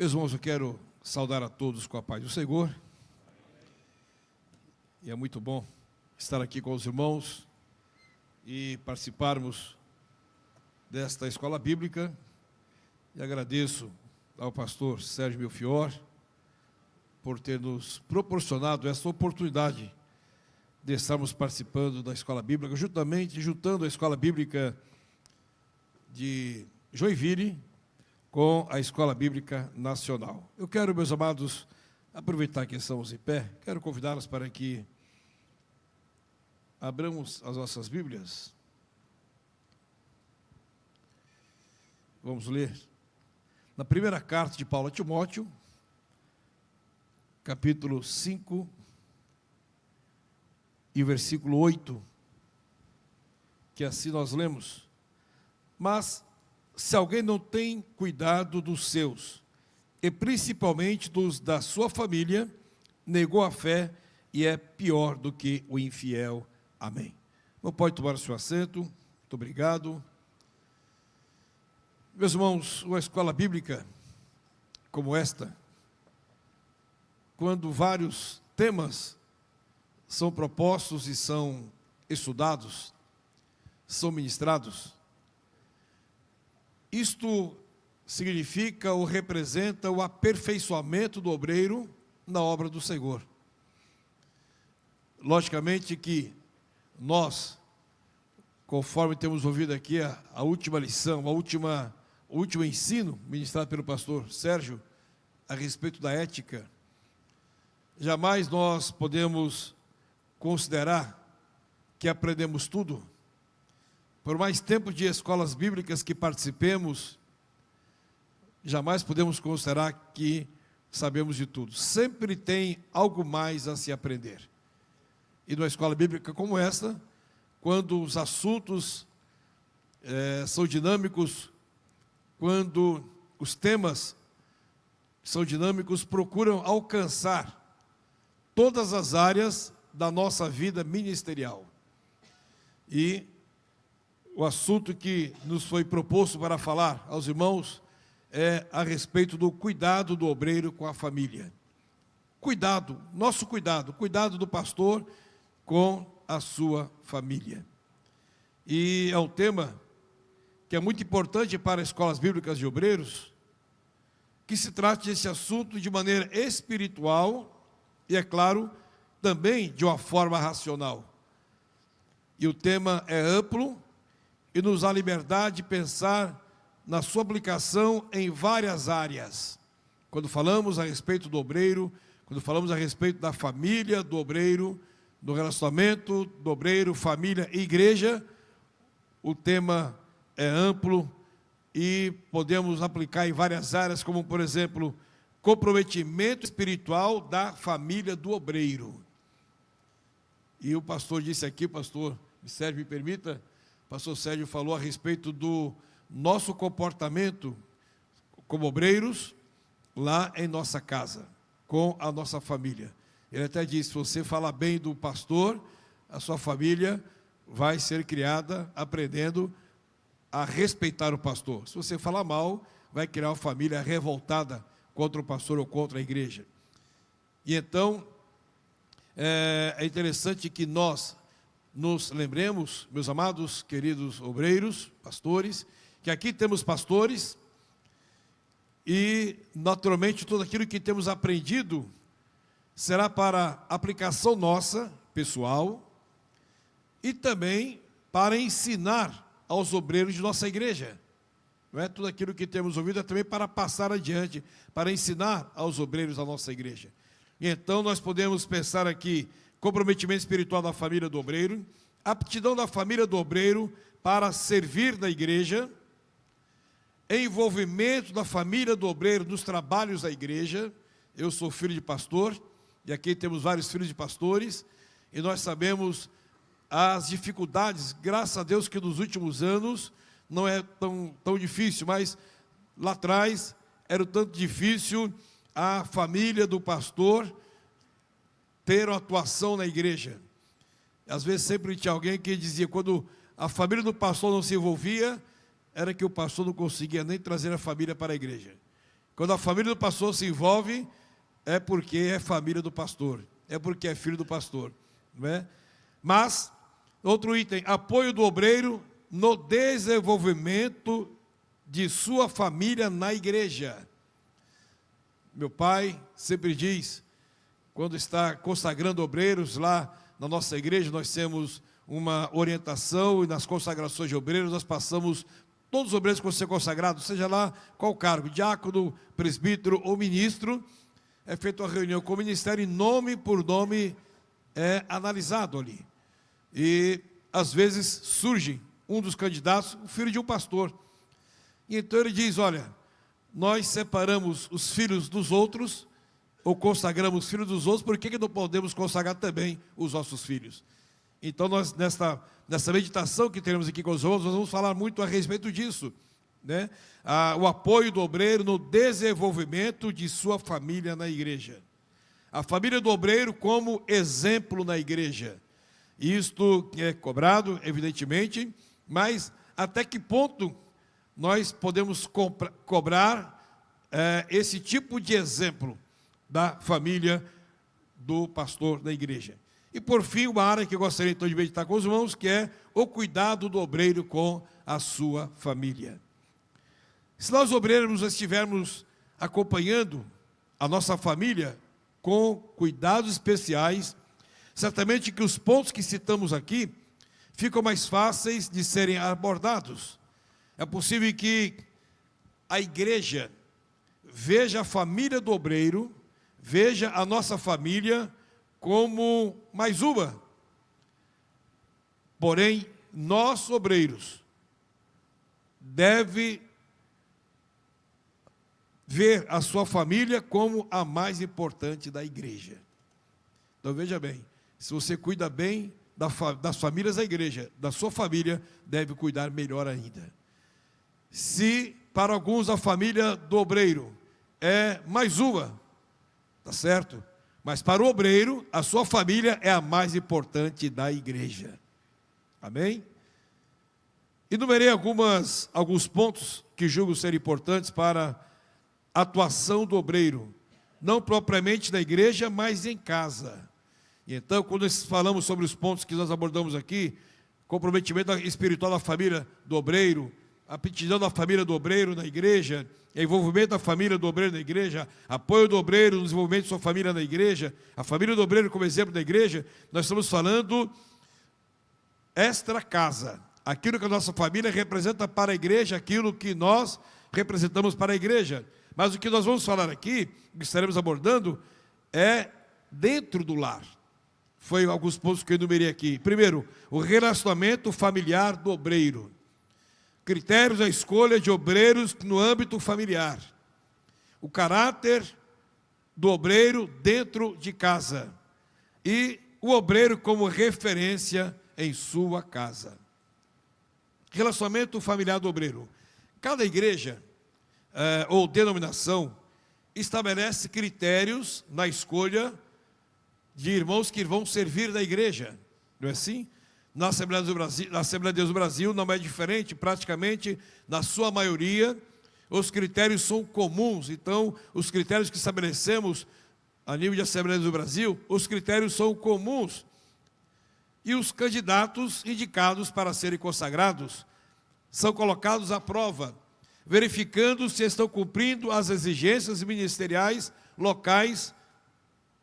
Meus irmãos, eu quero saudar a todos com a paz do Senhor. E é muito bom estar aqui com os irmãos e participarmos desta escola bíblica. E agradeço ao pastor Sérgio Melchior por ter nos proporcionado essa oportunidade de estarmos participando da escola bíblica, juntando a escola bíblica de Joinville com a Escola Bíblica Nacional. Eu quero, meus amados, aproveitar que estamos em pé, quero convidá-los para que abramos as nossas Bíblias. Vamos ler na primeira carta de Paulo a Timóteo, capítulo 5 e versículo 8, que assim nós lemos: mas se alguém não tem cuidado dos seus, e principalmente dos da sua família, negou a fé e é pior do que o infiel. Amém. Não pode tomar o seu assento. Muito obrigado. Meus irmãos, uma escola bíblica como esta, quando vários temas são propostos e são estudados, são ministrados, isto significa ou representa o aperfeiçoamento do obreiro na obra do Senhor. Logicamente que nós, conforme temos ouvido aqui a última lição, o último ensino ministrado pelo pastor Sérgio a respeito da ética, jamais nós podemos considerar que aprendemos tudo. Por mais tempo de escolas bíblicas que participemos, jamais podemos considerar que sabemos de tudo. Sempre tem algo mais a se aprender. E numa escola bíblica como esta, quando os assuntos são dinâmicos, quando os temas são dinâmicos, procuram alcançar todas as áreas da nossa vida ministerial. E o assunto que nos foi proposto para falar aos irmãos é a respeito do cuidado do obreiro com a família. Cuidado, nosso cuidado, cuidado do pastor com a sua família. E é um tema que é muito importante para escolas bíblicas de obreiros, que se trate desse assunto de maneira espiritual e, é claro, também de uma forma racional. E o tema é amplo e nos dá liberdade de pensar na sua aplicação em várias áreas. Quando falamos a respeito do obreiro, quando falamos a respeito da família do obreiro, do relacionamento do obreiro, família e igreja, o tema é amplo e podemos aplicar em várias áreas, como, por exemplo, comprometimento espiritual da família do obreiro. E o pastor disse aqui, pastor Sérgio, me permita, o pastor Sérgio falou a respeito do nosso comportamento como obreiros lá em nossa casa, com a nossa família. Ele até disse: se você falar bem do pastor, a sua família vai ser criada aprendendo a respeitar o pastor. Se você falar mal, vai criar uma família revoltada contra o pastor ou contra a igreja. E então, é interessante que nós nos lembremos, meus amados, queridos obreiros, pastores, que aqui temos pastores e, naturalmente, tudo aquilo que temos aprendido será para aplicação nossa, pessoal, e também para ensinar aos obreiros de nossa igreja. Não é? Tudo aquilo que temos ouvido é também para passar adiante, para ensinar aos obreiros da nossa igreja. E então nós podemos pensar aqui: comprometimento espiritual da família do obreiro, aptidão da família do obreiro para servir na igreja, envolvimento da família do obreiro nos trabalhos da igreja. Eu sou filho de pastor, e aqui temos vários filhos de pastores, e nós sabemos as dificuldades, graças a Deus que nos últimos anos não é tão difícil, mas lá atrás era o tanto difícil a família do pastor ter uma atuação na igreja. Às vezes sempre tinha alguém que dizia, quando a família do pastor não se envolvia, era que o pastor não conseguia nem trazer a família para a igreja. Quando a família do pastor se envolve, é porque é família do pastor, é porque é filho do pastor, não é? Mas, outro item, apoio do obreiro no desenvolvimento de sua família na igreja. Meu pai sempre diz, quando está consagrando obreiros lá na nossa igreja, nós temos uma orientação e nas consagrações de obreiros nós passamos todos os obreiros que vão ser consagrados, seja lá qual cargo, diácono, presbítero ou ministro, é feita uma reunião com o ministério e nome por nome é analisado ali. E às vezes surge um dos candidatos, o filho de um pastor. E então ele diz, olha, nós separamos os filhos dos outros, ou consagramos os filhos dos outros, por que não podemos consagrar também os nossos filhos? Então nós, nessa meditação que teremos aqui com os outros, nós vamos falar muito a respeito disso, né? O apoio do obreiro no desenvolvimento de sua família na igreja. A família do obreiro como exemplo na igreja. Isto é cobrado, evidentemente, mas até que ponto nós podemos cobrar esse tipo de exemplo da família do pastor da igreja? E por fim, uma área que eu gostaria então de meditar com os irmãos, que é o cuidado do obreiro com a sua família. Se nós obreiros estivermos acompanhando a nossa família com cuidados especiais, certamente que os pontos que citamos aqui ficam mais fáceis de serem abordados. É possível que a igreja veja a família do obreiro, veja a nossa família como mais uma. Porém, nós, obreiros, deve ver a sua família como a mais importante da igreja. Então veja bem, se você cuida bem das famílias da igreja, da sua família, deve cuidar melhor ainda. Se para alguns a família do obreiro é mais uma, tá certo? Mas para o obreiro, a sua família é a mais importante da igreja. Amém? Enumerei alguns pontos que julgo ser importantes para a atuação do obreiro, não propriamente na igreja, mas em casa. E então, quando falamos sobre os pontos que nós abordamos aqui, comprometimento espiritual da família do obreiro, a aptidão da família do obreiro na igreja, envolvimento da família do obreiro na igreja, apoio do obreiro no desenvolvimento de sua família na igreja, a família do obreiro como exemplo da igreja, nós estamos falando extra casa, aquilo que a nossa família representa para a igreja, aquilo que nós representamos para a igreja. Mas o que nós vamos falar aqui, que estaremos abordando, é dentro do lar. Foi alguns pontos que eu enumerei aqui. Primeiro, o relacionamento familiar do obreiro. Critérios da escolha de obreiros no âmbito familiar. O caráter do obreiro dentro de casa. E o obreiro como referência em sua casa. Relacionamento familiar do obreiro. Cada igreja ou denominação estabelece critérios na escolha de irmãos que vão servir na igreja. Não é assim? Na Assembleia de Deus do Brasil não é diferente, praticamente, na sua maioria, os critérios são comuns. Então, os critérios que estabelecemos a nível de Assembleia de Deus do Brasil, os critérios são comuns. E os candidatos indicados para serem consagrados são colocados à prova, verificando se estão cumprindo as exigências ministeriais locais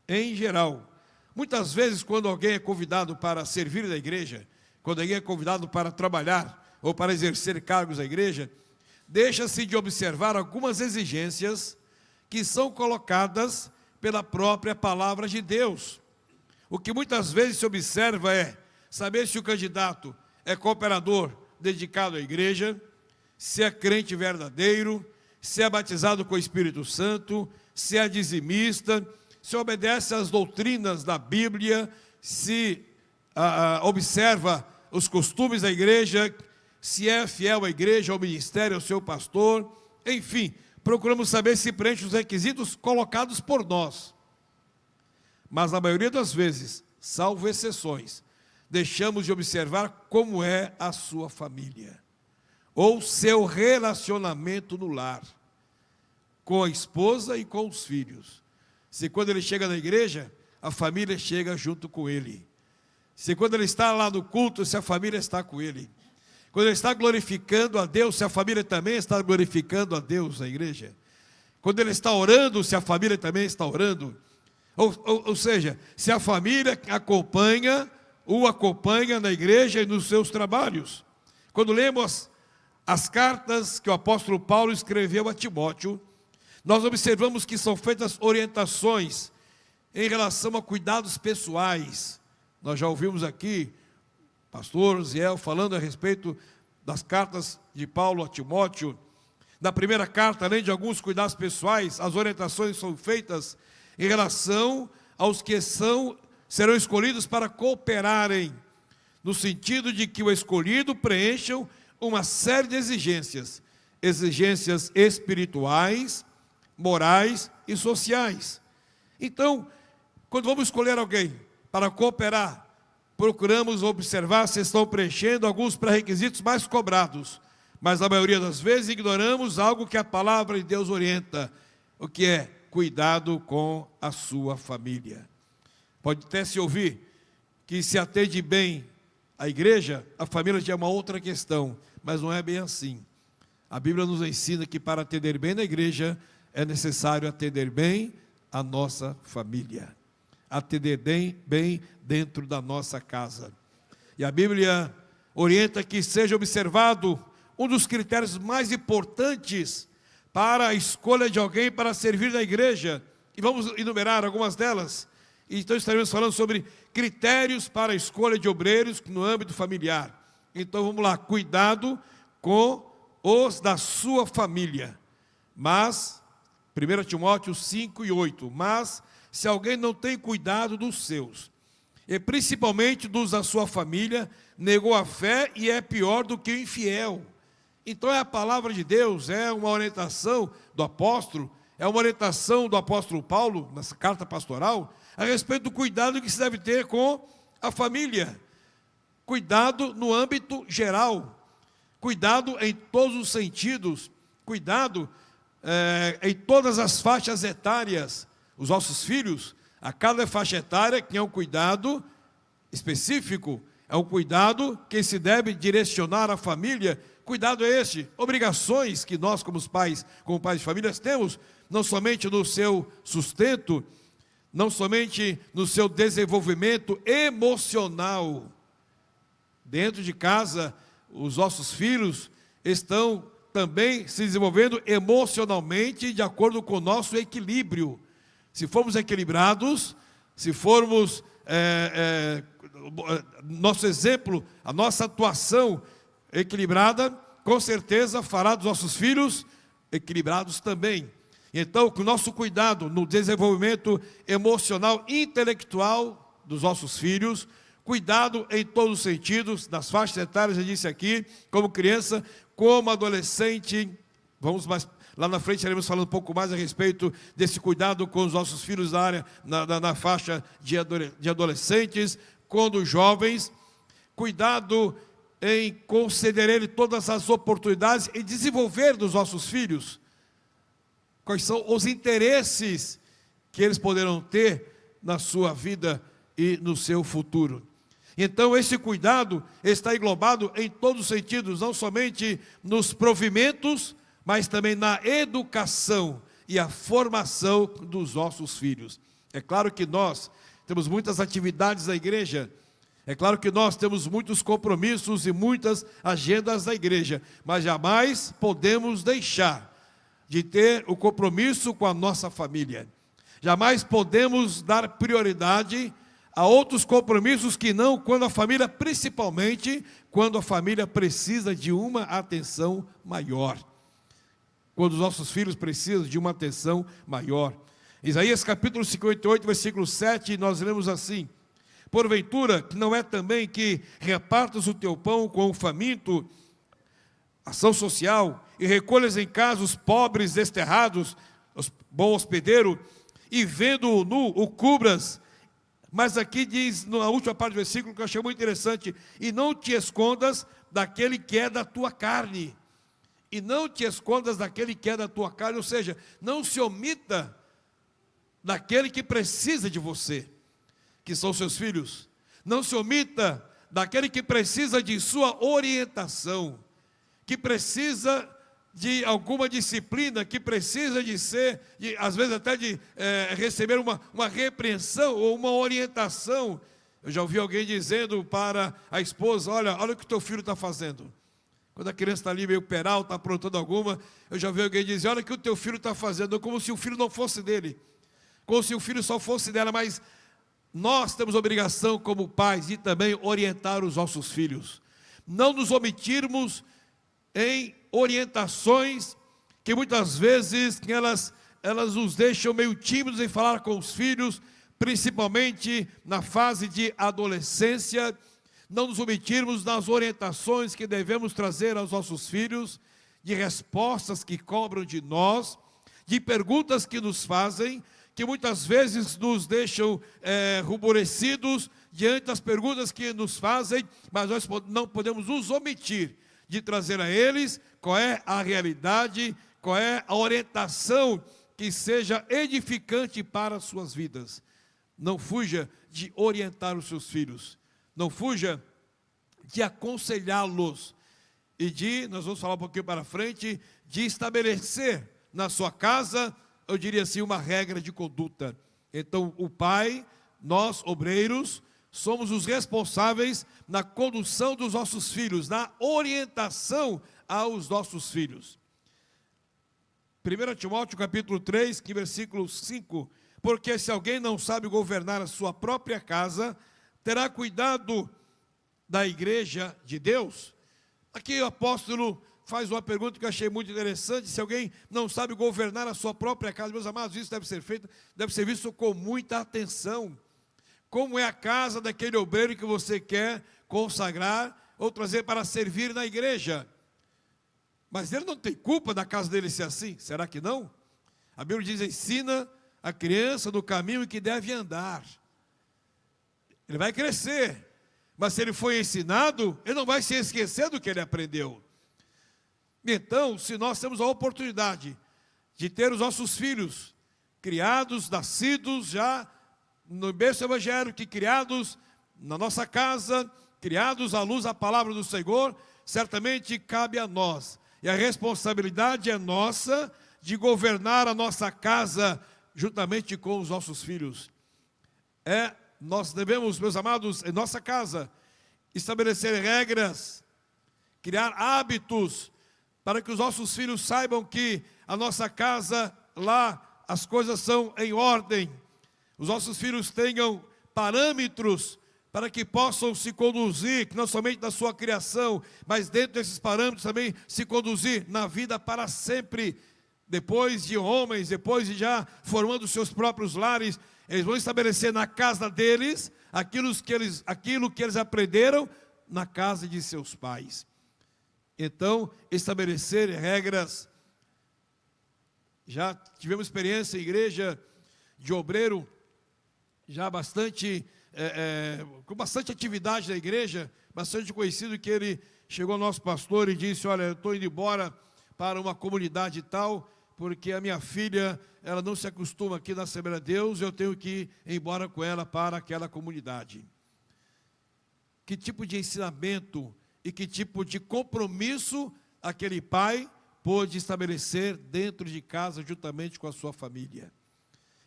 em geral. Muitas vezes, quando alguém é convidado para servir na igreja, quando alguém é convidado para trabalhar ou para exercer cargos na igreja, deixa-se de observar algumas exigências que são colocadas pela própria palavra de Deus. O que muitas vezes se observa é saber se o candidato é cooperador dedicado à igreja, se é crente verdadeiro, se é batizado com o Espírito Santo, se é dizimista, se obedece às doutrinas da Bíblia, se observa os costumes da igreja, se é fiel à igreja, ao ministério, ao seu pastor, enfim, procuramos saber se preenche os requisitos colocados por nós. Mas na maioria das vezes, salvo exceções, deixamos de observar como é a sua família, ou seu relacionamento no lar. com a esposa e com os filhos. Se quando ele chega na igreja, a família chega junto com ele. Se quando ele está lá no culto, se a família está com ele. Quando ele está glorificando a Deus, se a família também está glorificando a Deus na igreja. Quando ele está orando, se a família também está orando. Ou seja, se a família o acompanha na igreja e nos seus trabalhos. Quando lemos as cartas que o apóstolo Paulo escreveu a Timóteo, nós observamos que são feitas orientações em relação a cuidados pessoais. Nós já ouvimos aqui pastor Ziel falando a respeito das cartas de Paulo a Timóteo. Na primeira carta, além de alguns cuidados pessoais, as orientações são feitas em relação aos que serão escolhidos para cooperarem, no sentido de que o escolhido preencham uma série de exigências espirituais, morais e sociais. Então, quando vamos escolher alguém para cooperar, procuramos observar se estão preenchendo alguns pré-requisitos mais cobrados, mas a maioria das vezes ignoramos algo que a palavra de Deus orienta, o que é cuidado com a sua família. Pode até se ouvir que se atende bem a igreja, a família já é uma outra questão, mas não é bem assim. A Bíblia nos ensina que para atender bem na igreja, é necessário atender bem a nossa família. Atender bem dentro da nossa casa. E a Bíblia orienta que seja observado um dos critérios mais importantes para a escolha de alguém para servir na igreja. E vamos enumerar algumas delas. Então estaremos falando sobre critérios para a escolha de obreiros no âmbito familiar. Então vamos lá, cuidado com os da sua família. Mas, 1 Timóteo 5 e 8, mas se alguém não tem cuidado dos seus, e principalmente dos da sua família, negou a fé e é pior do que o infiel. Então é a palavra de Deus, é uma orientação do apóstolo, é uma orientação do apóstolo Paulo, nessa carta pastoral, a respeito do cuidado que se deve ter com a família. Cuidado no âmbito geral, cuidado em todos os sentidos, cuidado em todas as faixas etárias. Os nossos filhos, a cada faixa etária, que é um cuidado específico, é um cuidado que se deve direcionar à família. Cuidado é este, obrigações que nós como pais de famílias temos, não somente no seu sustento, não somente no seu desenvolvimento emocional. Dentro de casa, os nossos filhos estão também se desenvolvendo emocionalmente de acordo com o nosso equilíbrio. Se formos equilibrados, se formos nosso exemplo, a nossa atuação equilibrada, com certeza fará dos nossos filhos equilibrados também. Então, com o nosso cuidado no desenvolvimento emocional e intelectual dos nossos filhos, cuidado em todos os sentidos, das faixas etárias, já disse aqui, como criança, como adolescente. Vamos mais lá na frente, estaremos falando um pouco mais a respeito desse cuidado com os nossos filhos da área, na faixa de adolescentes, quando jovens. Cuidado em conceder a ele todas as oportunidades e desenvolver dos nossos filhos quais são os interesses que eles poderão ter na sua vida e no seu futuro. Então esse cuidado está englobado em todos os sentidos, não somente nos provimentos, mas também na educação e a formação dos nossos filhos. É claro que nós temos muitas atividades na igreja, é claro que nós temos muitos compromissos e muitas agendas da igreja, mas jamais podemos deixar de ter o compromisso com a nossa família. Jamais podemos dar prioridade a outros compromissos que não quando a família, principalmente quando a família precisa de uma atenção maior. Quando os nossos filhos precisam de uma atenção maior. Isaías capítulo 58, versículo 7, nós lemos assim: porventura, não é também que repartas o teu pão com o faminto, ação social, e recolhas em casa os pobres desterrados, bom hospedeiro, e vendo-o nu, o cubras. Mas aqui diz, na última parte do versículo, que eu achei muito interessante: e não te escondas daquele que é da tua carne. e não te escondas daquele que é da tua carne, ou seja, não se omita daquele que precisa de você, que são seus filhos. Não se omita daquele que precisa de sua orientação, que precisa de alguma disciplina, que precisa de ser, às vezes até de receber uma repreensão ou uma orientação. Eu já ouvi alguém dizendo para a esposa: olha o que o teu filho está fazendo. Quando a criança está ali meio peral, está aprontando alguma, eu já ouvi alguém dizer: olha o que o teu filho está fazendo, como se o filho não fosse dele, como se o filho só fosse dela. Mas nós temos obrigação como pais de também orientar os nossos filhos, não nos omitirmos em orientações que muitas vezes elas nos deixam meio tímidos em falar com os filhos, principalmente na fase de adolescência. Não nos omitirmos nas orientações que devemos trazer aos nossos filhos, de respostas que cobram de nós, de perguntas que nos fazem, que muitas vezes nos deixam ruborecidos diante das perguntas que nos fazem, mas nós não podemos nos omitir de trazer a eles qual é a realidade, qual é a orientação que seja edificante para as suas vidas. Não fuja de orientar os seus filhos, não fuja de aconselhá-los e nós vamos falar um pouquinho para frente, de estabelecer na sua casa, eu diria assim, uma regra de conduta. Então o pai, nós obreiros, somos os responsáveis na condução dos nossos filhos, na orientação aos nossos filhos. 1 Timóteo capítulo 3, que versículo 5, porque se alguém não sabe governar a sua própria casa, terá cuidado da igreja de Deus. Aqui o apóstolo faz uma pergunta que eu achei muito interessante: se alguém não sabe governar a sua própria casa. Meus amados, isso deve ser feito, deve ser visto com muita atenção. Como é a casa daquele obreiro que você quer consagrar ou trazer para servir na igreja? Mas ele não tem culpa da casa dele ser assim? Será que não? A Bíblia diz: ensina a criança no caminho em que deve andar. Ele vai crescer, mas se ele foi ensinado, ele não vai se esquecer do que ele aprendeu. Então, se nós temos a oportunidade de ter os nossos filhos criados, nascidos já no berço evangélico, criados na nossa casa, criados à luz da palavra do Senhor, certamente cabe a nós, e a responsabilidade é nossa, de governar a nossa casa juntamente com os nossos filhos. Nós devemos, meus amados, em nossa casa, estabelecer regras, criar hábitos, para que os nossos filhos saibam que a nossa casa, lá, as coisas são em ordem. Os nossos filhos tenham parâmetros para que possam se conduzir, não somente na sua criação, mas dentro desses parâmetros também se conduzir na vida para sempre. Depois de homens, depois de já formando seus próprios lares, eles vão estabelecer na casa deles aquilo que eles aprenderam na casa de seus pais. Então, estabelecer regras. Já tivemos experiência em igreja de obreiro, já bastante, com bastante atividade da igreja, bastante conhecido, que ele chegou ao nosso pastor e disse: olha, eu estou indo embora para uma comunidade tal, porque a minha filha, ela não se acostuma aqui na Assembleia de Deus, eu tenho que ir embora com ela para aquela comunidade. Que tipo de ensinamento e que tipo de compromisso aquele pai pôde estabelecer dentro de casa, juntamente com a sua família?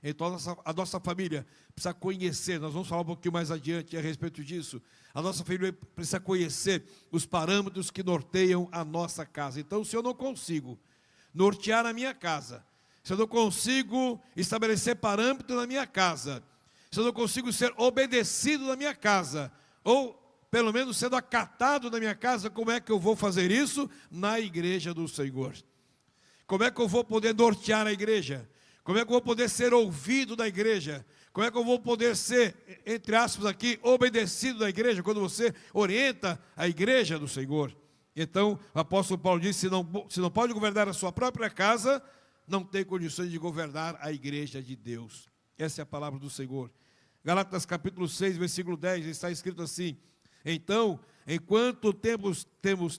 Então a nossa família precisa conhecer, nós vamos falar um pouquinho mais adiante a respeito disso. A nossa família precisa conhecer os parâmetros que norteiam a nossa casa. Então, se eu não consigo nortear a minha casa, se eu não consigo estabelecer parâmetros na minha casa, se eu não consigo ser obedecido na minha casa, ou pelo menos sendo acatado na minha casa, como é que eu vou fazer isso na igreja do Senhor? Como é que eu vou poder nortear a igreja? Como é que eu vou poder ser ouvido da igreja? Como é que eu vou poder ser, entre aspas aqui, obedecido da igreja, quando você orienta a igreja do Senhor? Então, o apóstolo Paulo disse: se não pode governar a sua própria casa, não tem condições de governar a igreja de Deus. Essa é a palavra do Senhor. Gálatas capítulo 6, versículo 10, está escrito assim: então, enquanto temos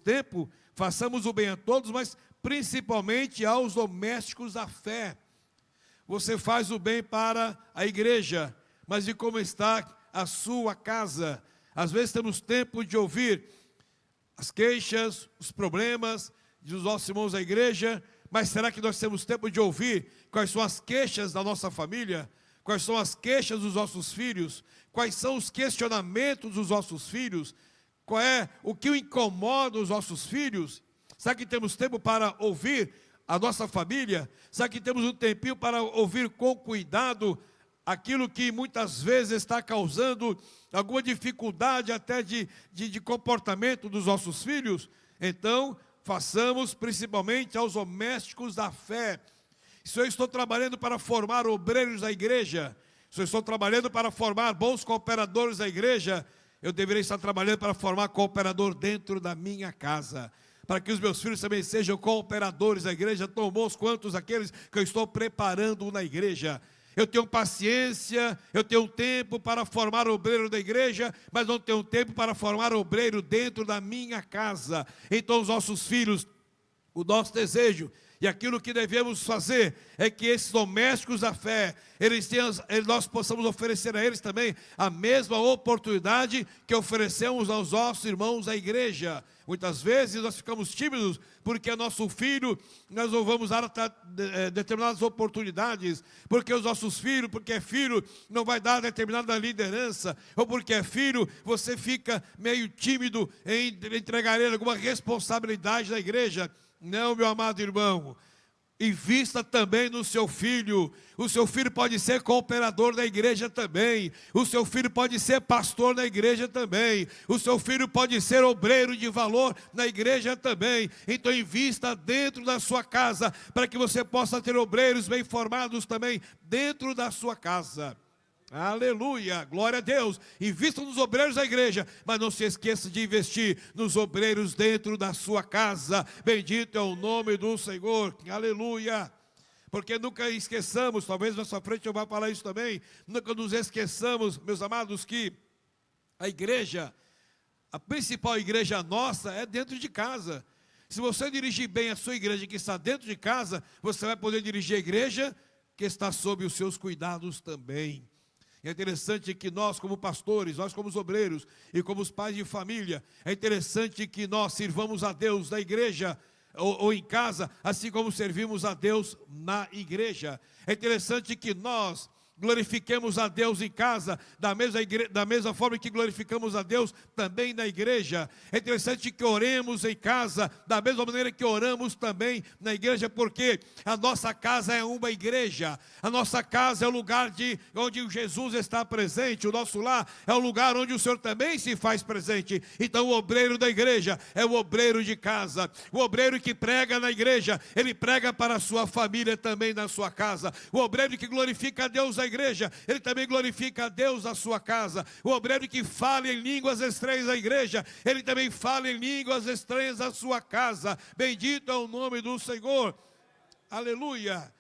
tempo, façamos o bem a todos, mas principalmente aos domésticos da fé. Você faz o bem para a igreja, mas e como está a sua casa? Às vezes temos tempo de ouvir as queixas, os problemas dos nossos irmãos da igreja, mas será que nós temos tempo de ouvir quais são as queixas da nossa família? Quais são as queixas dos nossos filhos? Quais são os questionamentos dos nossos filhos? Qual é o que incomoda os nossos filhos? Será que temos tempo para ouvir a nossa família? Será que temos um tempinho para ouvir com cuidado aquilo que muitas vezes está causando alguma dificuldade até de comportamento dos nossos filhos? Então, façamos principalmente aos domésticos da fé. Se eu estou trabalhando para formar obreiros da igreja, se eu estou trabalhando para formar bons cooperadores da igreja, eu deveria estar trabalhando para formar cooperador dentro da minha casa, para que os meus filhos também sejam cooperadores da igreja, tão bons quanto aqueles que eu estou preparando na igreja. Eu tenho paciência, eu tenho tempo para formar obreiro da igreja, mas não tenho tempo para formar obreiro dentro da minha casa. Então os nossos filhos, o nosso desejo e aquilo que devemos fazer é que esses domésticos da fé, nós possamos oferecer a eles também a mesma oportunidade que oferecemos aos nossos irmãos da igreja. Muitas vezes nós ficamos tímidos porque é nosso filho, nós não vamos dar determinadas oportunidades, porque os nossos filhos, porque é filho, não vai dar determinada liderança, ou porque é filho, você fica meio tímido em entregar a ele alguma responsabilidade na igreja. Não, meu amado irmão, invista também no seu filho. O seu filho pode ser cooperador da igreja também. O seu filho pode ser pastor na igreja também. O seu filho pode ser obreiro de valor na igreja também. Então invista dentro da sua casa, para que você possa ter obreiros bem formados também dentro da sua casa. Aleluia, glória a Deus. Invista nos obreiros da igreja, mas não se esqueça de investir nos obreiros dentro da sua casa. Bendito é o nome do Senhor, aleluia. Porque nunca esqueçamos, talvez na sua frente eu vá falar isso também, nunca nos esqueçamos, meus amados, que a igreja, a principal igreja nossa é dentro de casa. Se você dirigir bem a sua igreja que está dentro de casa, você vai poder dirigir a igreja que está sob os seus cuidados também. É interessante que nós, como pastores, nós como os obreiros e como os pais de família, é interessante que nós sirvamos a Deus na igreja ou em casa, assim como servimos a Deus na igreja. É interessante que nós glorifiquemos a Deus em casa, da mesma forma que glorificamos a Deus também na igreja. É interessante que oremos em casa, da mesma maneira que oramos também na igreja, porque a nossa casa é uma igreja. A nossa casa é o lugar onde Jesus está presente. O nosso lar é o lugar onde o Senhor também se faz presente. Então o obreiro da igreja é o obreiro de casa. O obreiro que prega na igreja, ele prega para a sua família também na sua casa. O obreiro que glorifica a Deus na igreja, ele também glorifica a Deus na sua casa. O obreiro que fala em línguas estranhas na igreja, ele também fala em línguas estranhas na sua casa. Bendito é o nome do Senhor, aleluia.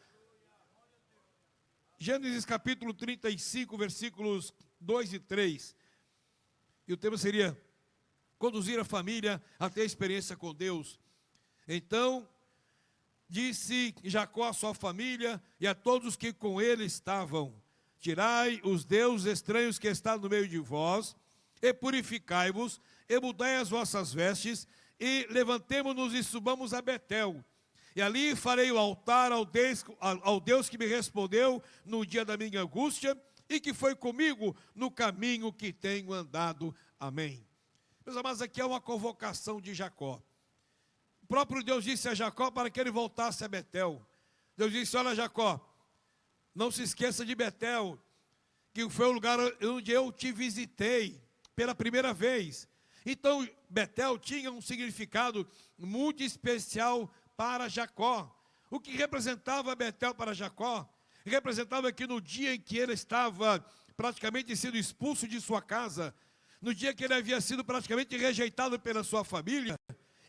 Gênesis capítulo 35, versículos 2 e 3, e o tema seria conduzir a família até a experiência com Deus. Então disse Jacó à sua família e a todos que com ele estavam: tirai os deuses estranhos que estão no meio de vós, e purificai-vos, e mudai as vossas vestes, e levantemo-nos e subamos a Betel. E ali farei o altar ao Deus que me respondeu no dia da minha angústia, e que foi comigo no caminho que tenho andado. Amém. Meus amados, aqui é uma convocação de Jacó. O próprio Deus disse a Jacó para que ele voltasse a Betel. Deus disse: olha, Jacó, não se esqueça de Betel, que foi o lugar onde eu te visitei pela primeira vez. Então Betel tinha um significado muito especial para Jacó. O que representava Betel para Jacó? Representava que no dia em que ele estava praticamente sendo expulso de sua casa, no dia que ele havia sido praticamente rejeitado pela sua família,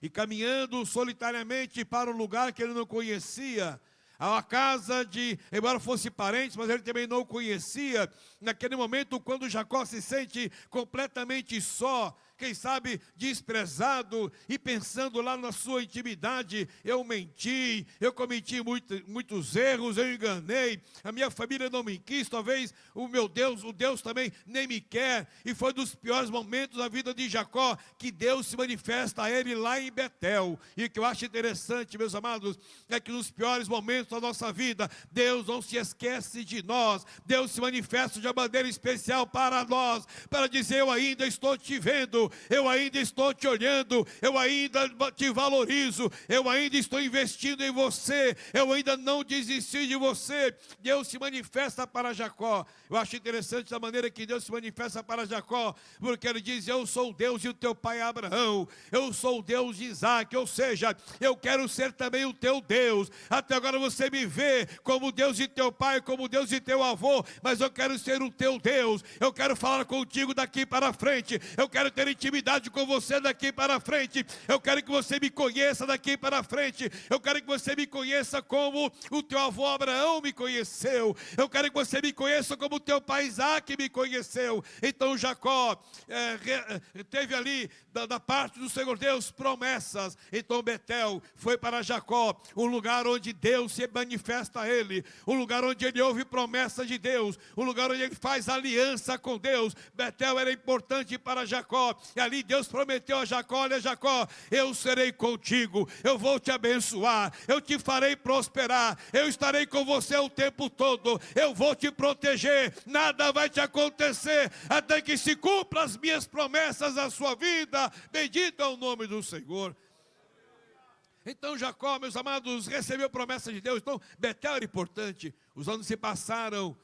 e caminhando solitariamente para um lugar que ele não conhecia, a casa embora fosse parente, mas ele também não conhecia. Naquele momento, quando Jacó se sente completamente só, quem sabe desprezado, e pensando lá na sua intimidade: eu menti, eu cometi muitos erros, eu enganei, a minha família não me quis, talvez o Deus também nem me quer. E foi dos piores momentos da vida de Jacó que Deus se manifesta a ele lá em Betel. E o que eu acho interessante, meus amados, é que nos piores momentos da nossa vida, Deus não se esquece de nós. Deus se manifesta de uma maneira especial para nós, para dizer: eu ainda estou te vendo, eu ainda estou te olhando, eu ainda te valorizo, eu ainda estou investindo em você, eu ainda não desisti de você. Deus se manifesta para Jacó. Eu acho interessante a maneira que Deus se manifesta para Jacó, porque ele diz: eu sou o Deus de teu pai Abraão, eu sou o Deus de Isaac, ou seja, eu quero ser também o teu Deus. Até agora você me vê como Deus de teu pai, como Deus de teu avô, mas eu quero ser o teu Deus. Eu quero falar contigo daqui para frente, eu quero ter intimidade com você daqui para frente, eu quero que você me conheça daqui para frente, eu quero que você me conheça como o teu avô Abraão me conheceu, eu quero que você me conheça como o teu pai Isaac me conheceu. Então Jacó teve ali da parte do Senhor Deus promessas. Então Betel foi para Jacó um lugar onde Deus se manifesta a ele, um lugar onde ele ouve promessas de Deus, um lugar onde ele faz aliança com Deus. Betel era importante para Jacó, e ali Deus prometeu a Jacó: olha Jacó, eu serei contigo, eu vou te abençoar, eu te farei prosperar, eu estarei com você o tempo todo, eu vou te proteger, nada vai te acontecer até que se cumpra as minhas promessas na sua vida. Bendito é o nome do Senhor. Então Jacó, meus amados, recebeu promessa de Deus. Então Betel era importante. Os anos se passaram,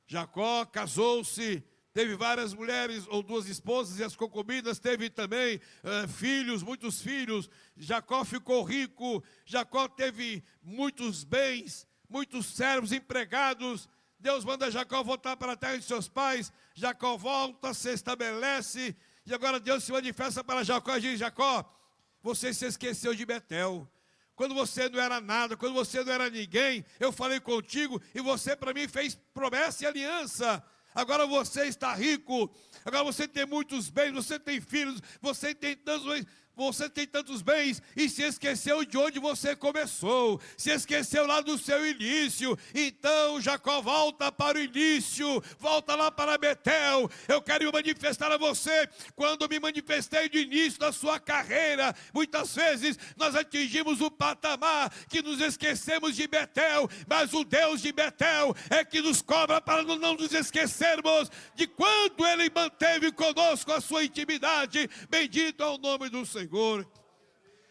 Jacó casou-se, teve várias mulheres ou duas esposas e as concubinas, teve também filhos, muitos filhos. Jacó ficou rico, Jacó teve muitos bens, muitos servos, empregados. Deus manda Jacó voltar para a terra de seus pais. Jacó volta, se estabelece, e agora Deus se manifesta para Jacó e diz: Jacó, você se esqueceu de Betel. Quando você não era nada, quando você não era ninguém, eu falei contigo e você para mim fez promessa e aliança. Agora você está rico, agora você tem muitos bens, você tem filhos, você tem tantos bens, e se esqueceu de onde você começou, se esqueceu lá do seu início. Então Jacó volta para o início, volta lá para Betel. Eu quero me manifestar a você quando me manifestei no início da sua carreira. Muitas vezes nós atingimos o patamar que nos esquecemos de Betel, mas o Deus de Betel é que nos cobra para não nos esquecermos de quando Ele manteve conosco a sua intimidade. Bendito é o nome do Senhor.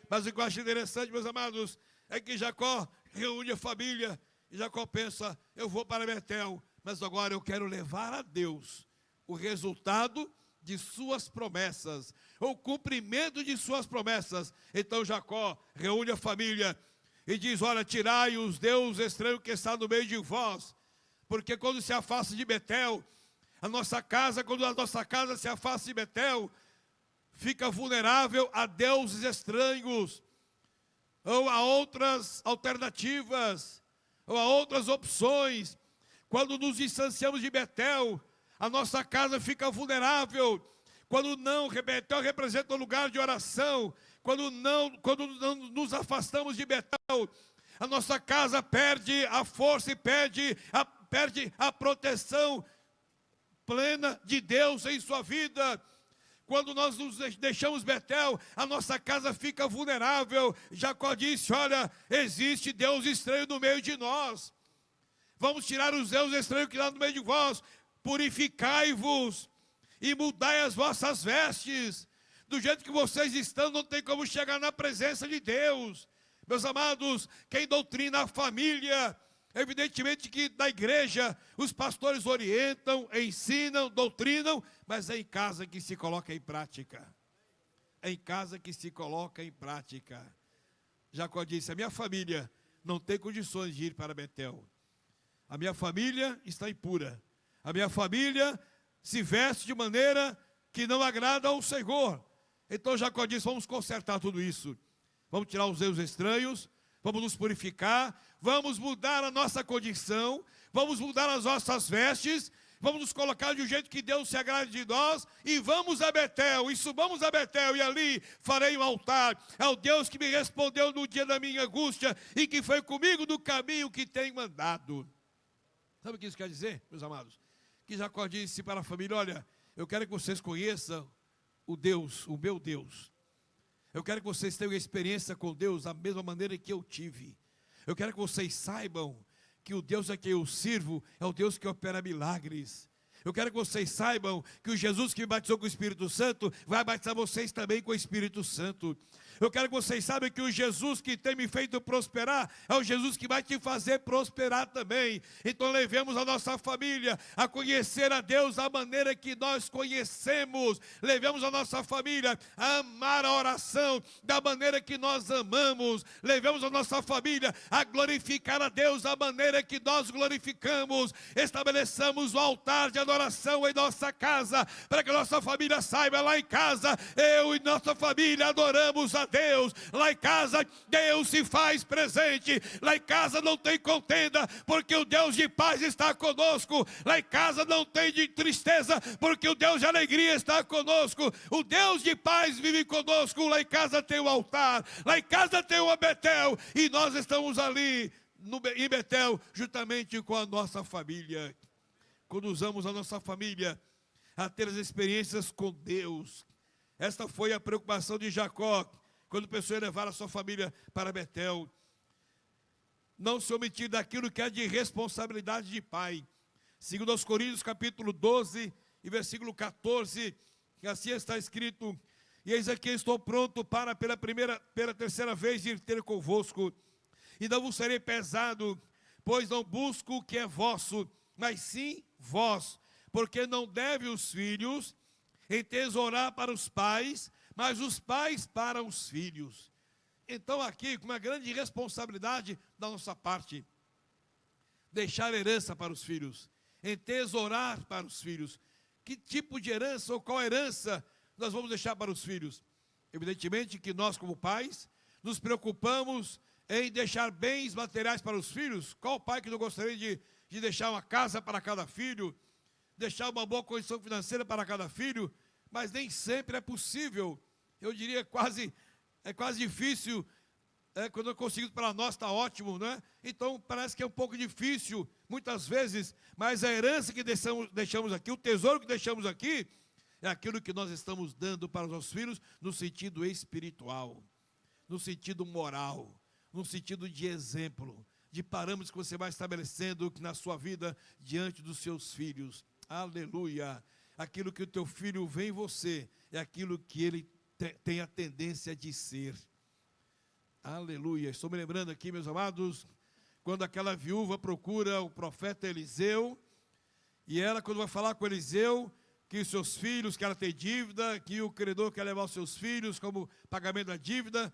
Mas o que eu acho interessante, meus amados, é que Jacó reúne a família, e Jacó pensa: eu vou para Betel, mas agora eu quero levar a Deus o resultado de suas promessas, o cumprimento de suas promessas. Então Jacó reúne a família e diz: olha, tirai os deuses estranhos que estão no meio de vós, porque quando se afasta de Betel, quando a nossa casa se afasta de Betel, fica vulnerável a deuses estranhos, ou a outras alternativas, ou a outras opções. Quando nos distanciamos de Betel, a nossa casa fica vulnerável. Quando não, Betel representa um lugar de oração. Quando não nos afastamos de Betel, a nossa casa perde a força e perde a proteção plena de Deus em sua vida. Quando nós nos deixamos Betel, a nossa casa fica vulnerável. Jacó disse: olha, existe Deus estranho no meio de nós. Vamos tirar os deuses estranhos que estão no meio de vós. Purificai-vos e mudai as vossas vestes. Do jeito que vocês estão, não tem como chegar na presença de Deus. Meus amados, quem doutrina a família, evidentemente que da igreja os pastores orientam, ensinam, doutrinam, mas é em casa que se coloca em prática. É em casa que se coloca em prática. Jacó disse: a minha família não tem condições de ir para Betel. A minha família está impura. A minha família se veste de maneira que não agrada ao Senhor. Então Jacó disse: vamos consertar tudo isso. Vamos tirar os deuses estranhos, vamos nos purificar, vamos mudar a nossa condição, vamos mudar as nossas vestes, vamos nos colocar de um jeito que Deus se agrade de nós, e vamos a Betel, e subamos a Betel, e ali farei um altar ao Deus que me respondeu no dia da minha angústia, e que foi comigo no caminho que tem mandado. Sabe o que isso quer dizer, meus amados? Que Jacó disse para a família: olha, eu quero que vocês conheçam o Deus, o meu Deus. Eu quero que vocês tenham experiência com Deus da mesma maneira que eu tive. Eu quero que vocês saibam que o Deus a quem eu sirvo é o Deus que opera milagres. Eu quero que vocês saibam que o Jesus que me batizou com o Espírito Santo vai batizar vocês também com o Espírito Santo. Eu quero que vocês saibam que o Jesus que tem me feito prosperar é o Jesus que vai te fazer prosperar também. Então levemos a nossa família a conhecer a Deus da maneira que nós conhecemos. Levemos a nossa família a amar a oração da maneira que nós amamos. Levemos a nossa família a glorificar a Deus da maneira que nós glorificamos. Estabeleçamos o altar de adoração em nossa casa, para que a nossa família saiba: lá em casa, eu e nossa família adoramos a Deus. Lá em casa, Deus se faz presente. Lá em casa não tem contenda, porque o Deus de paz está conosco. Lá em casa não tem de tristeza, porque o Deus de alegria está conosco. O Deus de paz vive conosco. Lá em casa tem o altar, lá em casa tem o Betel, e nós estamos ali em Betel, juntamente com a nossa família. Quando usamos a nossa família a ter as experiências com Deus. Esta foi a preocupação de Jacó, quando pensou em levar a sua família para Betel. Não se omitir daquilo que é de responsabilidade de pai. Segundo aos Coríntios, capítulo 12, e versículo 14, que assim está escrito: e eis aqui estou pronto para pela terceira vez ir ter convosco, e não vos serei pesado, pois não busco o que é vosso, mas sim vós, porque não deve os filhos entesourar para os pais, mas os pais para os filhos. Então aqui, com uma grande responsabilidade da nossa parte, deixar herança para os filhos, entesourar para os filhos. Que tipo de herança ou qual herança nós vamos deixar para os filhos? Evidentemente que nós, como pais, nos preocupamos em deixar bens materiais para os filhos. Qual pai que não gostaria de deixar uma casa para cada filho, deixar uma boa condição financeira para cada filho? Mas nem sempre é possível. Eu diria é quase difícil. Quando eu consigo para nós está ótimo, não é? Então parece que é um pouco difícil muitas vezes, mas a herança que deixamos aqui, o tesouro que deixamos aqui, é aquilo que nós estamos dando para os nossos filhos no sentido espiritual, no sentido moral, no sentido de exemplo, de parâmetros que você vai estabelecendo na sua vida diante dos seus filhos. Aleluia! Aquilo que o teu filho vê em você é aquilo que ele tem a tendência de ser. Aleluia! Estou me lembrando aqui, meus amados, quando aquela viúva procura o profeta Eliseu, e ela, quando vai falar com Eliseu, que os seus filhos, que ela tem dívida, que o credor quer levar os seus filhos como pagamento da dívida,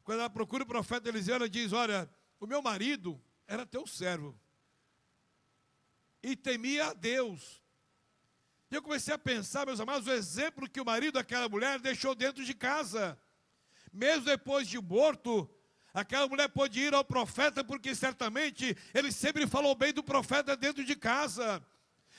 quando ela procura o profeta Eliseu, ela diz: olha, o meu marido era teu servo e temia a Deus. E eu comecei a pensar, meus amados, o exemplo que o marido daquela mulher deixou dentro de casa. Mesmo depois de morto, aquela mulher pôde ir ao profeta, porque certamente ele sempre falou bem do profeta dentro de casa.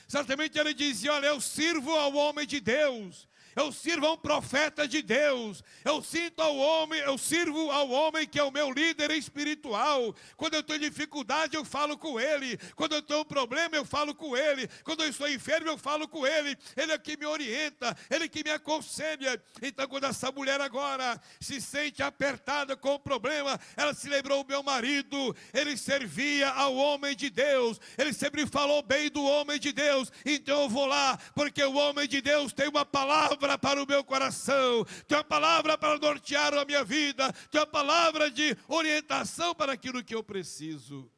Certamente ele dizia: olha, eu sirvo ao homem de Deus, eu sirvo a um profeta de Deus, eu sirvo ao homem que é o meu líder espiritual. Quando eu estou em dificuldade, eu falo com ele. Quando eu tenho um problema, eu falo com ele. Quando eu estou enfermo, eu falo com ele. Ele é que me orienta, ele que me aconselha. Então, quando essa mulher agora se sente apertada com o problema, ela se lembrou: o meu marido, ele servia ao homem de Deus, ele sempre falou bem do homem de Deus. Então eu vou lá, porque o homem de Deus tem uma palavra para o meu coração, tem uma palavra para nortear a minha vida, tem uma palavra de orientação para aquilo que eu preciso.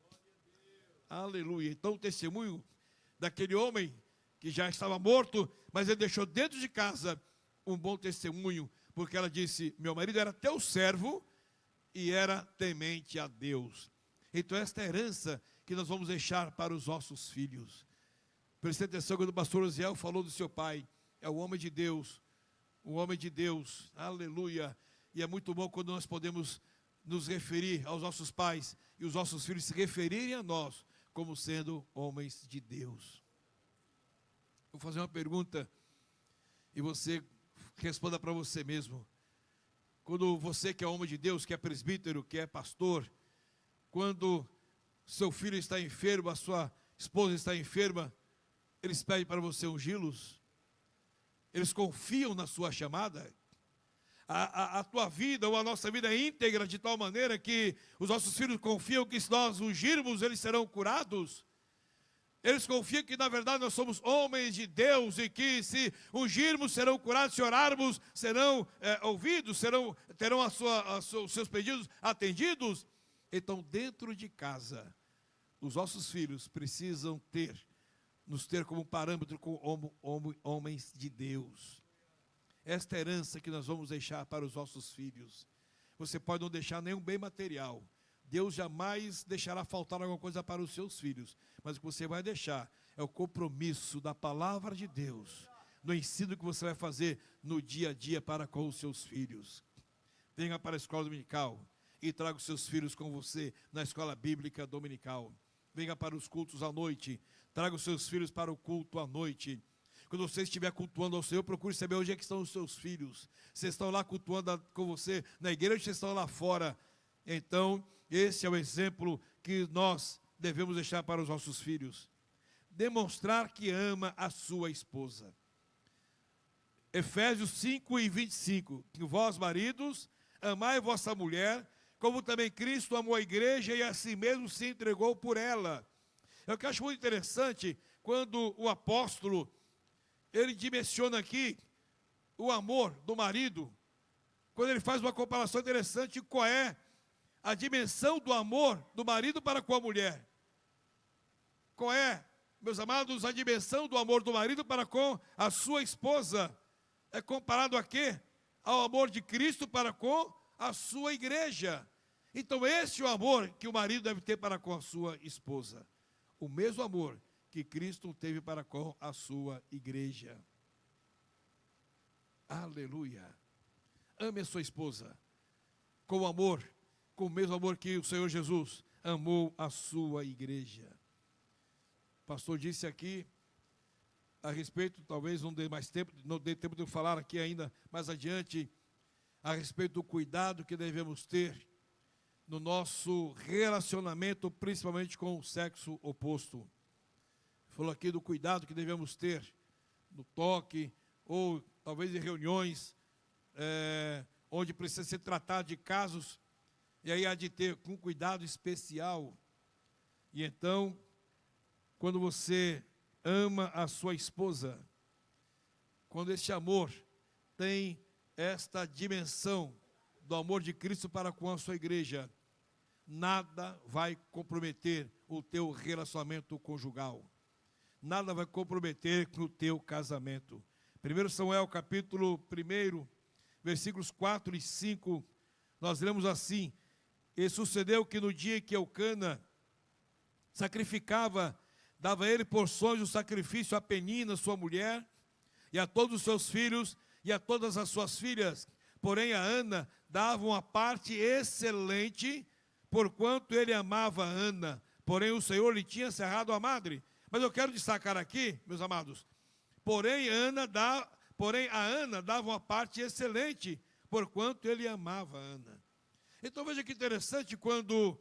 Aleluia. Então o testemunho daquele homem que já estava morto, mas ele deixou dentro de casa um bom testemunho, porque ela disse: meu marido era teu servo e era temente a Deus. Então esta é a herança que nós vamos deixar para os nossos filhos. Preste atenção quando o pastor Osiel falou do seu pai. É o homem de Deus, o homem de Deus, aleluia. E é muito bom quando nós podemos nos referir aos nossos pais e os nossos filhos se referirem a nós como sendo homens de Deus. Vou fazer uma pergunta e você responda para você mesmo. Quando você que é homem de Deus, que é presbítero, que é pastor, quando seu filho está enfermo, a sua esposa está enferma, eles pedem para você ungí-los? Eles confiam na sua chamada? A tua vida ou a nossa vida é íntegra de tal maneira que os nossos filhos confiam que se nós ungirmos, eles serão curados? Eles confiam que na verdade nós somos homens de Deus e que se ungirmos serão curados, se orarmos serão ouvidos, terão os seus pedidos atendidos? Então dentro de casa, os nossos filhos precisam nos ter como parâmetro como homens de Deus. Esta herança que nós vamos deixar para os nossos filhos. Você pode não deixar nenhum bem material. Deus jamais deixará faltar alguma coisa para os seus filhos. Mas o que você vai deixar é o compromisso da palavra de Deus, no ensino que você vai fazer no dia a dia para com os seus filhos. Venha para a escola dominical e traga os seus filhos com você na escola bíblica dominical. Venha para os cultos à noite, traga os seus filhos para o culto à noite. Quando você estiver cultuando ao Senhor, procure saber onde é que estão os seus filhos. Vocês estão lá cultuando com você na igreja ou vocês estão lá fora? Então, esse é o exemplo que nós devemos deixar para os nossos filhos. Demonstrar que ama a sua esposa. Efésios 5:25. Vós, maridos, amai vossa mulher, como também Cristo amou a igreja e a si mesmo se entregou por ela. Eu acho muito interessante quando o apóstolo, ele dimensiona aqui o amor do marido, quando ele faz uma comparação interessante, qual é a dimensão do amor do marido para com a mulher. Qual é, meus amados, a dimensão do amor do marido para com a sua esposa? É comparado a quê? Ao amor de Cristo para com a sua igreja. Então esse é o amor que o marido deve ter para com a sua esposa. O mesmo amor que Cristo teve para com a sua igreja. Aleluia. Ame a sua esposa com amor, com o mesmo amor que o Senhor Jesus amou a sua igreja. O pastor disse aqui a respeito, talvez não dê mais tempo, não dê tempo de eu falar aqui ainda mais adiante, a respeito do cuidado que devemos ter no nosso relacionamento, principalmente com o sexo oposto. Falou aqui do cuidado que devemos ter no toque, ou talvez em reuniões, onde precisa ser tratado de casos, e aí há de ter com cuidado especial. E então, quando você ama a sua esposa, quando este amor tem esta dimensão do amor de Cristo para com a sua igreja, nada vai comprometer o teu relacionamento conjugal. Nada vai comprometer com o teu casamento. 1 Samuel capítulo 1, versículos 4 e 5, nós lemos assim: E sucedeu que no dia que Eucana sacrificava, dava ele porções do sacrifício a Penina, sua mulher, e a todos os seus filhos, e a todas as suas filhas. Porém a Ana dava uma parte excelente, porquanto ele amava a Ana, porém o Senhor lhe tinha cerrado a madre. Mas eu quero destacar aqui, meus amados, porém a Ana dava uma parte excelente, porquanto ele amava a Ana. Então veja que interessante, quando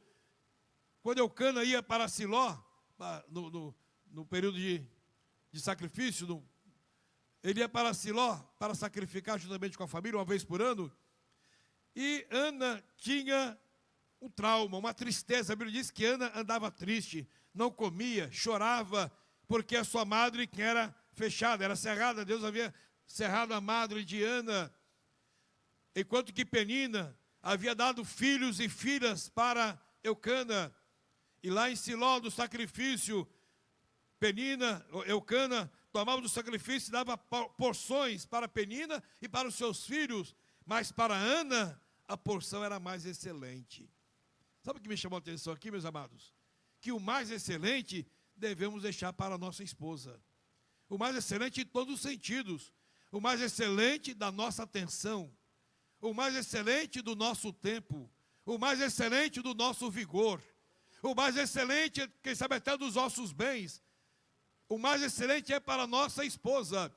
Eucana ia para Siló, no período de sacrifício, ele ia para Siló para sacrificar juntamente com a família, uma vez por ano, e Ana tinha um trauma, uma tristeza. A Bíblia diz que Ana andava triste, não comia, chorava, porque a sua madre, que era fechada, era cerrada, Deus havia cerrado a madre de Ana, enquanto que Penina havia dado filhos e filhas para Eucana. E lá em Siló, do sacrifício, Eucana tomava do sacrifício e dava porções para Penina e para os seus filhos, mas para Ana a porção era mais excelente. Sabe o que me chamou a atenção aqui, meus amados? Que o mais excelente devemos deixar para a nossa esposa. O mais excelente em todos os sentidos. O mais excelente da nossa atenção. O mais excelente do nosso tempo. O mais excelente do nosso vigor. O mais excelente, quem sabe até dos nossos bens. O mais excelente é para a nossa esposa.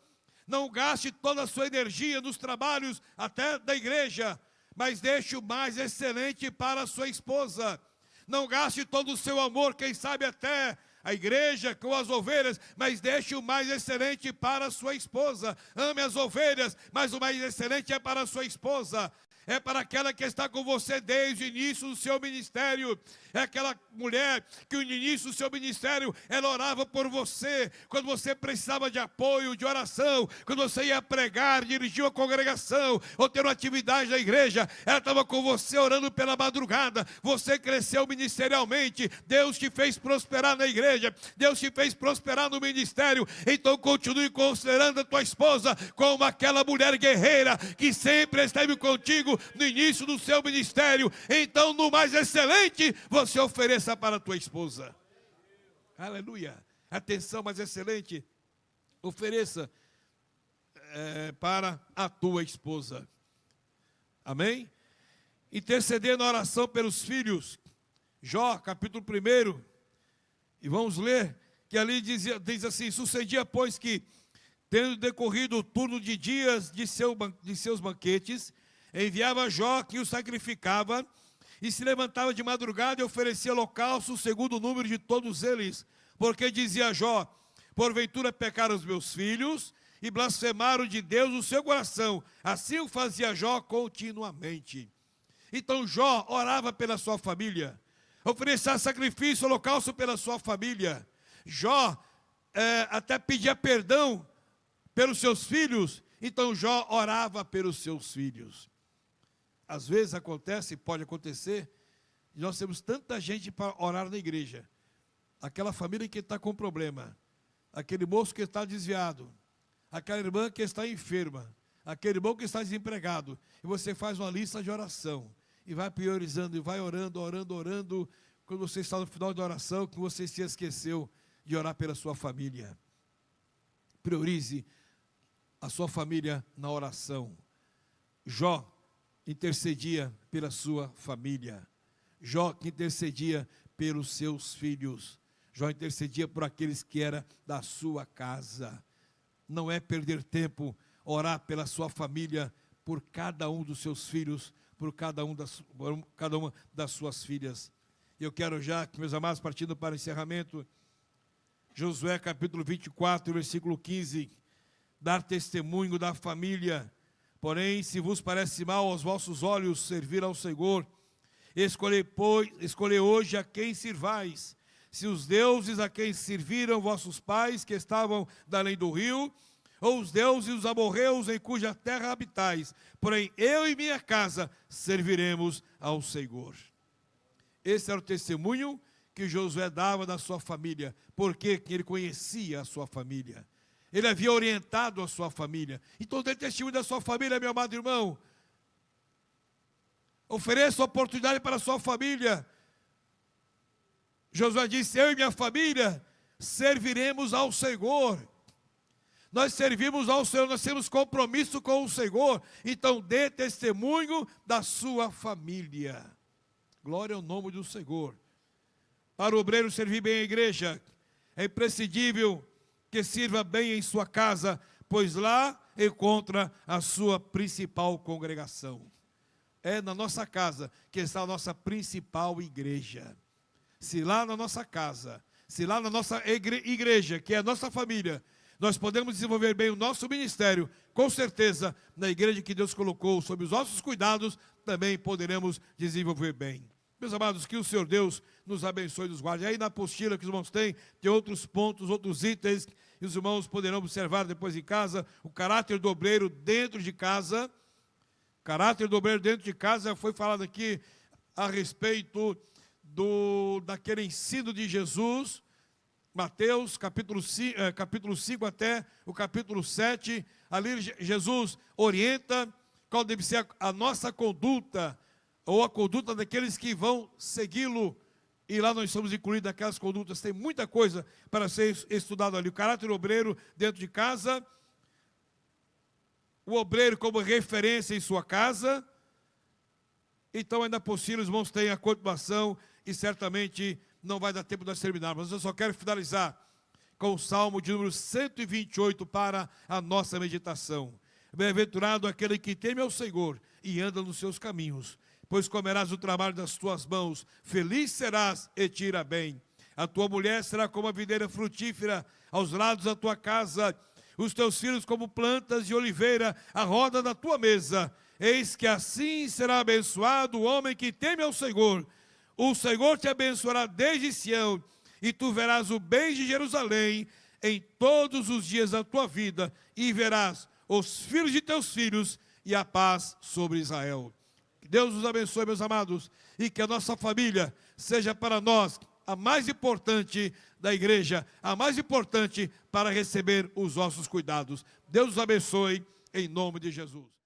Não gaste toda a sua energia nos trabalhos até da igreja, mas deixe o mais excelente para a sua esposa. Não gaste todo o seu amor, quem sabe até a igreja com as ovelhas, mas deixe o mais excelente para a sua esposa. Ame as ovelhas, mas o mais excelente é para a sua esposa. É para aquela que está com você desde o início do seu ministério. É aquela mulher que no início do seu ministério, ela orava por você, quando você precisava de apoio, de oração, quando você ia pregar, dirigir uma congregação, ou ter uma atividade na igreja, ela estava com você orando pela madrugada. Você cresceu ministerialmente, Deus te fez prosperar na igreja, Deus te fez prosperar no ministério. Então continue considerando a tua esposa como aquela mulher guerreira, que sempre esteve contigo no início do seu ministério. Então, no mais excelente, você ofereça para a tua esposa. Aleluia. Atenção, mais excelente, ofereça para a tua esposa. Amém? Interceder na oração pelos filhos. Jó, capítulo 1, e vamos ler, que ali diz assim: sucedia, pois, que, tendo decorrido o turno de dias de seus banquetes, enviava Jó, que o sacrificava, e se levantava de madrugada e oferecia holocausto segundo o número de todos eles. Porque dizia Jó: porventura pecaram os meus filhos e blasfemaram de Deus o seu coração. Assim o fazia Jó continuamente. Então Jó orava pela sua família, oferecia sacrifício, holocausto pela sua família. Jó até pedia perdão pelos seus filhos. Então Jó orava pelos seus filhos. Às vezes acontece, pode acontecer, nós temos tanta gente para orar na igreja. Aquela família que está com problema, aquele moço que está desviado, aquela irmã que está enferma, aquele irmão que está desempregado. E você faz uma lista de oração e vai priorizando, e vai orando. Quando você está no final da oração, que você se esqueceu de orar pela sua família. Priorize a sua família na oração. Jó intercedia pela sua família. Jó intercedia pelos seus filhos. Jó intercedia por aqueles que eram da sua casa. Não é perder tempo orar pela sua família, por cada um dos seus filhos, por cada uma das suas filhas. Eu quero já, meus amados, partindo para o encerramento, Josué capítulo 24, versículo 15, dar testemunho da família. Porém, se vos parece mal aos vossos olhos servir ao Senhor, escolhei hoje a quem sirvais. Se os deuses a quem serviram vossos pais, que estavam da além do rio, ou os deuses dos amorreus em cuja terra habitais. Porém, eu e minha casa serviremos ao Senhor. Esse era o testemunho que Josué dava da sua família, porque ele conhecia a sua família. Ele havia orientado a sua família. Então, dê testemunho da sua família, meu amado irmão. Ofereça oportunidade para a sua família. Josué disse: eu e minha família serviremos ao Senhor. Nós servimos ao Senhor, nós temos compromisso com o Senhor. Então, dê testemunho da sua família. Glória ao nome do Senhor. Para o obreiro servir bem a igreja, é imprescindível que sirva bem em sua casa, pois lá encontra a sua principal congregação. É na nossa casa que está a nossa principal igreja. Se lá na nossa casa, se lá na nossa igreja, que é a nossa família, nós podemos desenvolver bem o nosso ministério, com certeza, na igreja que Deus colocou sob os nossos cuidados, também poderemos desenvolver bem. Meus amados, que o Senhor Deus nos abençoe e nos guarde. Aí na apostila que os irmãos têm, tem outros pontos, outros itens, e os irmãos poderão observar depois em casa, o caráter do obreiro dentro de casa. O caráter do obreiro dentro de casa foi falado aqui a respeito daquele ensino de Jesus, Mateus capítulo 5 até o capítulo 7, ali Jesus orienta qual deve ser a nossa conduta, ou a conduta daqueles que vão segui-lo, e lá nós somos incluídos naquelas condutas. Tem muita coisa para ser estudado ali. O caráter obreiro dentro de casa, o obreiro como referência em sua casa. Então ainda possível, os irmãos têm a continuação, e certamente não vai dar tempo de nós terminarmos. Mas eu só quero finalizar com o Salmo de número 128 para a nossa meditação. Bem-aventurado aquele que teme ao Senhor e anda nos seus caminhos, pois comerás o trabalho das tuas mãos, feliz serás e te irá bem. A tua mulher será como a videira frutífera aos lados da tua casa, os teus filhos como plantas de oliveira à roda da tua mesa. Eis que assim será abençoado o homem que teme ao Senhor. O Senhor te abençoará desde Sião, e tu verás o bem de Jerusalém em todos os dias da tua vida, e verás os filhos de teus filhos e a paz sobre Israel. Que Deus nos abençoe, meus amados, e que a nossa família seja para nós a mais importante da igreja, a mais importante para receber os nossos cuidados. Deus nos abençoe, em nome de Jesus.